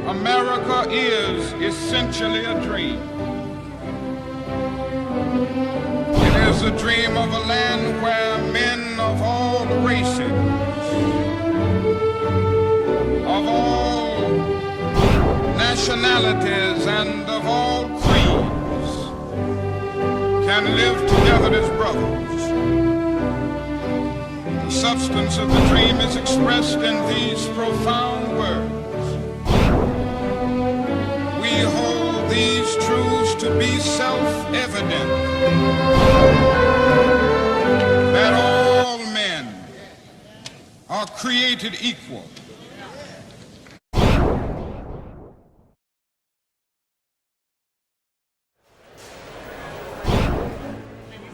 America is essentially a dream. It is a dream of a land where men of all races, of all nationalities, and of all creeds can live together as brothers. The substance of the dream is expressed in these profound words. We hold these truths to be self-evident, that all men are created equal.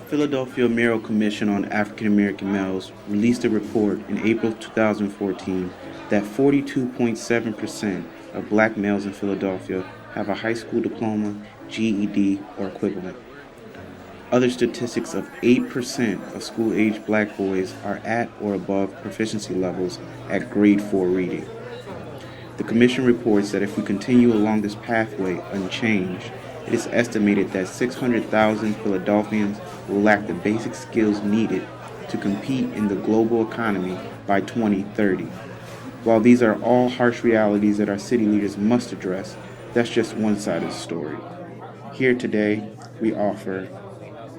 Philadelphia Mayoral Commission on African American Males released a report in April 2014 that 42.7% of black males in Philadelphia have a high school diploma, GED, or equivalent. Other statistics of 8% of school-aged black boys are at or above proficiency levels at grade 4 reading. The Commission reports that if we continue along this pathway unchanged, it is estimated that 600,000 Philadelphians will lack the basic skills needed to compete in the global economy by 2030. While these are all harsh realities that our city leaders must address, that's just one side of the story. Here today, we offer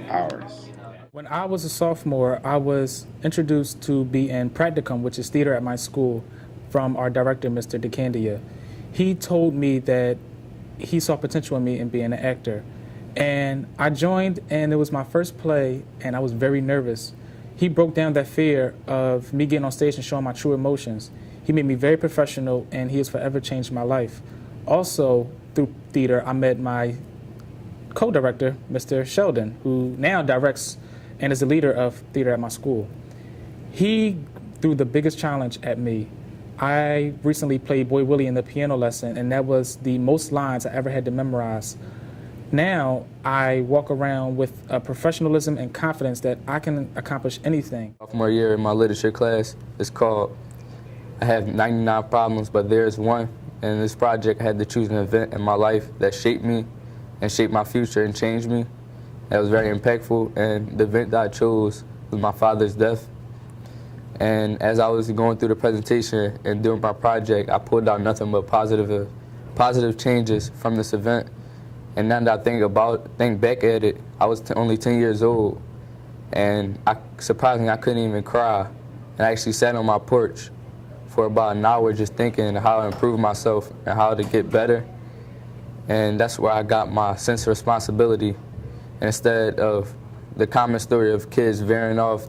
ours. When I was a sophomore, I was introduced to be in practicum, which is theater at my school, from our director, Mr. DeCandia. He told me that he saw potential in me in being an actor. And I joined, and it was my first play, and I was very nervous. He broke down that fear of me getting on stage and showing my true emotions. He made me very professional, and he has forever changed my life. Also, through theater, I met my co-director, Mr. Sheldon, who now directs and is the leader of theater at my school. He threw the biggest challenge at me. I recently played Boy Willie in the piano lesson, and that was the most lines I ever had to memorize. Now, I walk around with a professionalism and confidence that I can accomplish anything. Sophomore year in my literature class, it's called I Have 99 Problems, But There's One. And in this project, I had to choose an event in my life that shaped me and shaped my future and changed me. That was very impactful, and the event that I chose was my father's death. And as I was going through the presentation and doing my project, I pulled out nothing but positive changes from this event. And now that I think back at it, I was only 10 years old, and surprisingly, I couldn't even cry. And I actually sat on my porch for about an hour just thinking how to improve myself and how to get better. And that's where I got my sense of responsibility. And instead of the common story of kids veering off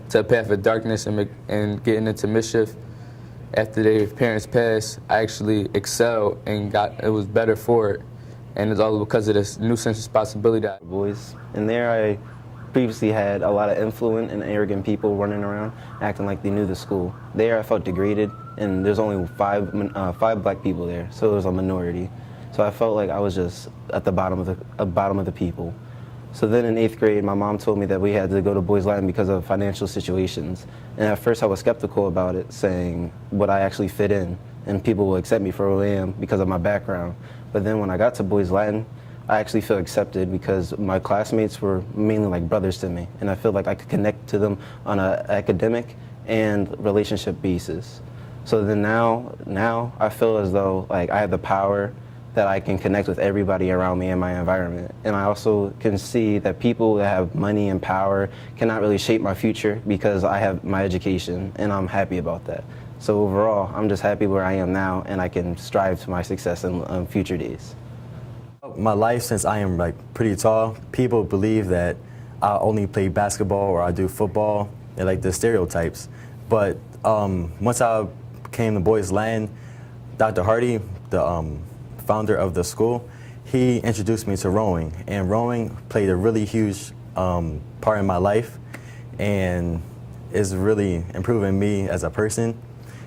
to a path of darkness and getting into mischief after their parents passed, I actually excelled and it was better for it. And it's all because of this new sense of responsibility. Boys. And there I previously had a lot of influent and arrogant people running around acting like they knew the school. There I felt degraded, and there's only five black people there, so it was a minority. So I felt like I was just at the bottom of the people. So then in 8th grade, my mom told me that we had to go to Boys Latin because of financial situations. And at first I was skeptical about it, saying, would I actually fit in? And people will accept me for who I am because of my background. But then when I got to Boys Latin, I actually feel accepted because my classmates were mainly like brothers to me. And I feel like I could connect to them on an academic and relationship basis. So then now I feel as though like I have the power that I can connect with everybody around me in my environment. And I also can see that people that have money and power cannot really shape my future because I have my education, and I'm happy about that. So overall, I'm just happy where I am now, and I can strive to my success in future days. My life, since I am like pretty tall, people believe that I only play basketball or I do football, and like the stereotypes. But once I came to Boys Latin, Dr. Hardy, the founder of the school, he introduced me to rowing, and rowing played a really huge part in my life, and is really improving me as a person.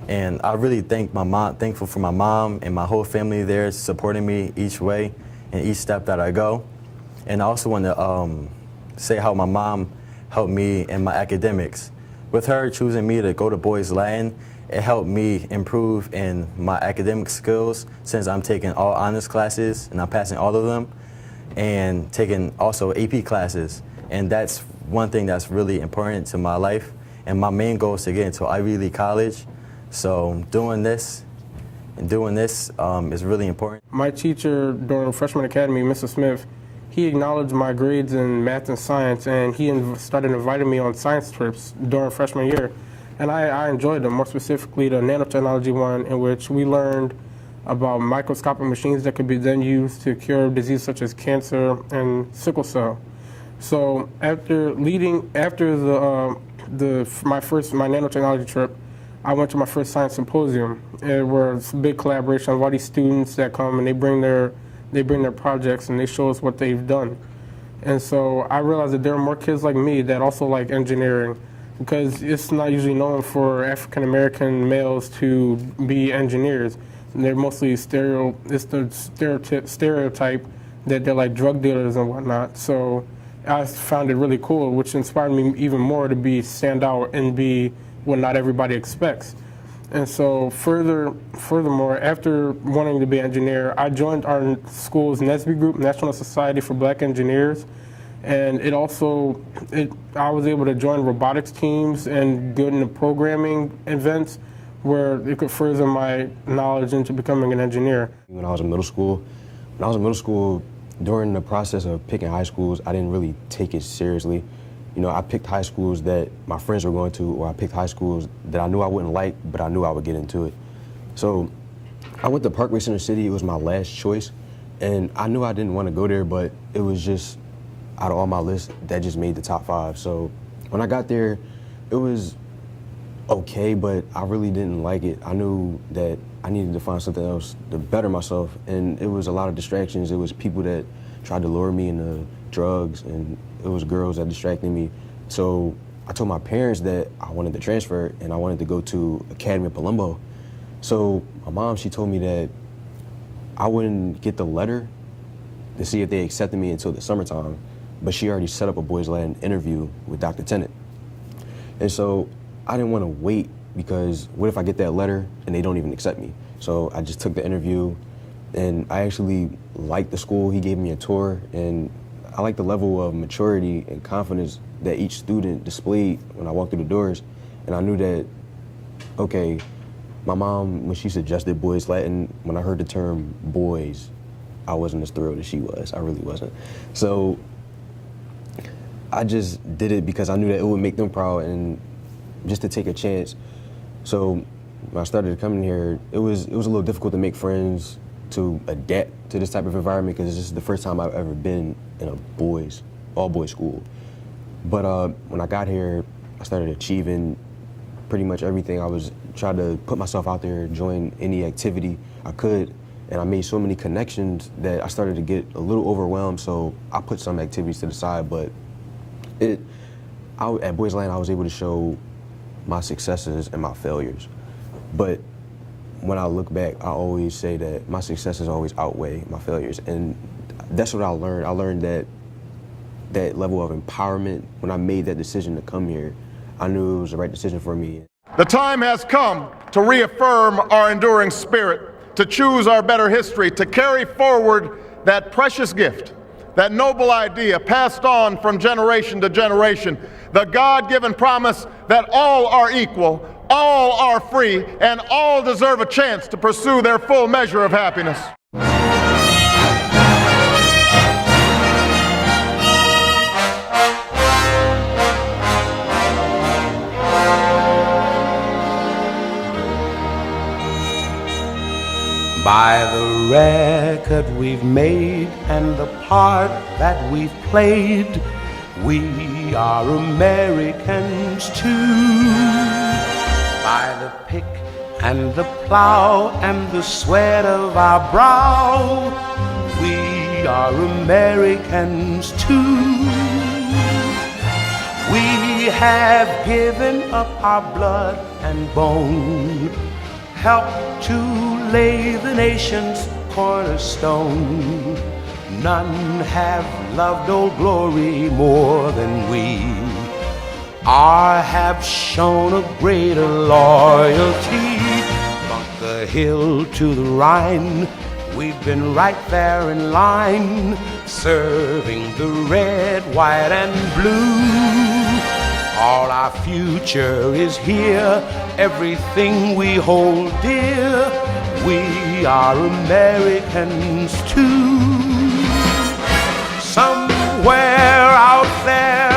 And I really thankful for my mom and my whole family there supporting me each way and each step that I go. And I also want to say how my mom helped me in my academics. With her choosing me to go to Boys Latin, it helped me improve in my academic skills since I'm taking all honors classes and I'm passing all of them, and taking also AP classes. And that's one thing that's really important to my life. And my main goal is to get into Ivy League college. So doing this is really important. My teacher during freshman academy, Mr. Smith, he acknowledged my grades in math and science, and he started inviting me on science trips during freshman year. And I enjoyed them, more specifically the nanotechnology one, in which we learned about microscopic machines that could be then used to cure diseases such as cancer and sickle cell. So after my nanotechnology trip, I went to my first science symposium, where it's a big collaboration of all these students that come and they bring their projects and they show us what they've done. And so I realized that there are more kids like me that also like engineering, because it's not usually known for African American males to be engineers. And they're mostly stereotype that they're like drug dealers and whatnot. So I found it really cool, which inspired me even more to stand out and be what not everybody expects. And so furthermore, after wanting to be an engineer, I joined our school's NSBE group, National Society for Black Engineers. And I was able to join robotics teams and get into programming events where it could further my knowledge into becoming an engineer. When I was in middle school, during the process of picking high schools, I didn't really take it seriously. You know, I picked high schools that my friends were going to, or I picked high schools that I knew I wouldn't like, but I knew I would get into it. So I went to Parkway Center City. It was my last choice, and I knew I didn't want to go there, but it was just, out of all my lists, that just made the top 5. So when I got there, it was okay, but I really didn't like it. I knew that I needed to find something else to better myself, and it was a lot of distractions. It was people that tried to lure me into drugs, and it was girls that distracted me. So I told my parents that I wanted to transfer and I wanted to go to Academy of Palumbo. So my mom, she told me that I wouldn't get the letter to see if they accepted me until the summertime, but she already set up a Boys Latin interview with Dr. Tennant. And so I didn't want to wait, because what if I get that letter and they don't even accept me? So I just took the interview, and I actually liked the school. He gave me a tour, and I liked the level of maturity and confidence that each student displayed when I walked through the doors. And I knew that, okay, my mom, when she suggested Boys Latin, when I heard the term boys, I wasn't as thrilled as she was. I really wasn't. So I just did it because I knew that it would make them proud and just to take a chance. So when I started coming here, it was a little difficult to make friends, to adapt to this type of environment, because this is the first time I've ever been in a all-boys school. But when I got here, I started achieving pretty much everything. I was trying to put myself out there, join any activity I could, and I made so many connections that I started to get a little overwhelmed, so I put some activities to the side. But at Boys Land, I was able to show my successes and my failures. But when I look back, I always say that my successes always outweigh my failures. And that's what I learned. I learned that level of empowerment. When I made that decision to come here, I knew it was the right decision for me. The time has come to reaffirm our enduring spirit, to choose our better history, to carry forward that precious gift, that noble idea passed on from generation to generation, the God-given promise that all are equal, all are free, and all deserve a chance to pursue their full measure of happiness. By the record we've made and the part that we've played, we are Americans too. By the pick and the plow and the sweat of our brow, we are Americans too. We have given up our blood and bone, helped to lay the nation's cornerstone. None have loved Old Glory more than we. I have shown a greater loyalty. Bunker Hill to the Rhine, we've been right there in line, serving the red, white, and blue. All our future is here, everything we hold dear. We are Americans too. Somewhere out there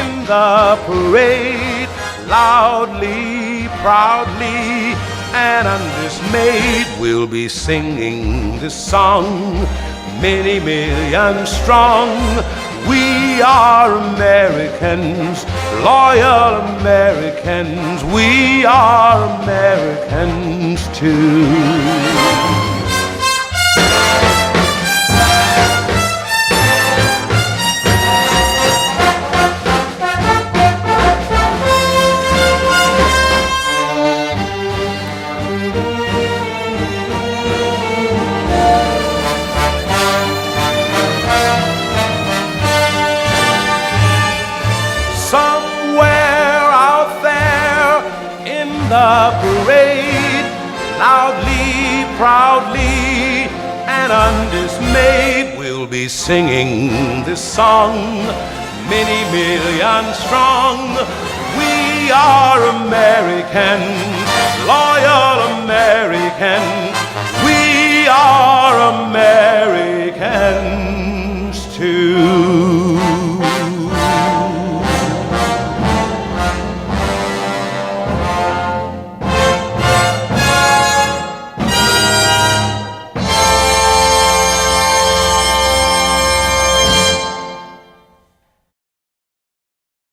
in the parade, loudly, proudly, and undismayed, we'll be singing this song, many million strong. We are Americans, loyal Americans. We are Americans too. The parade, loudly, proudly, and undismayed, we'll be singing this song, many million strong. We are Americans,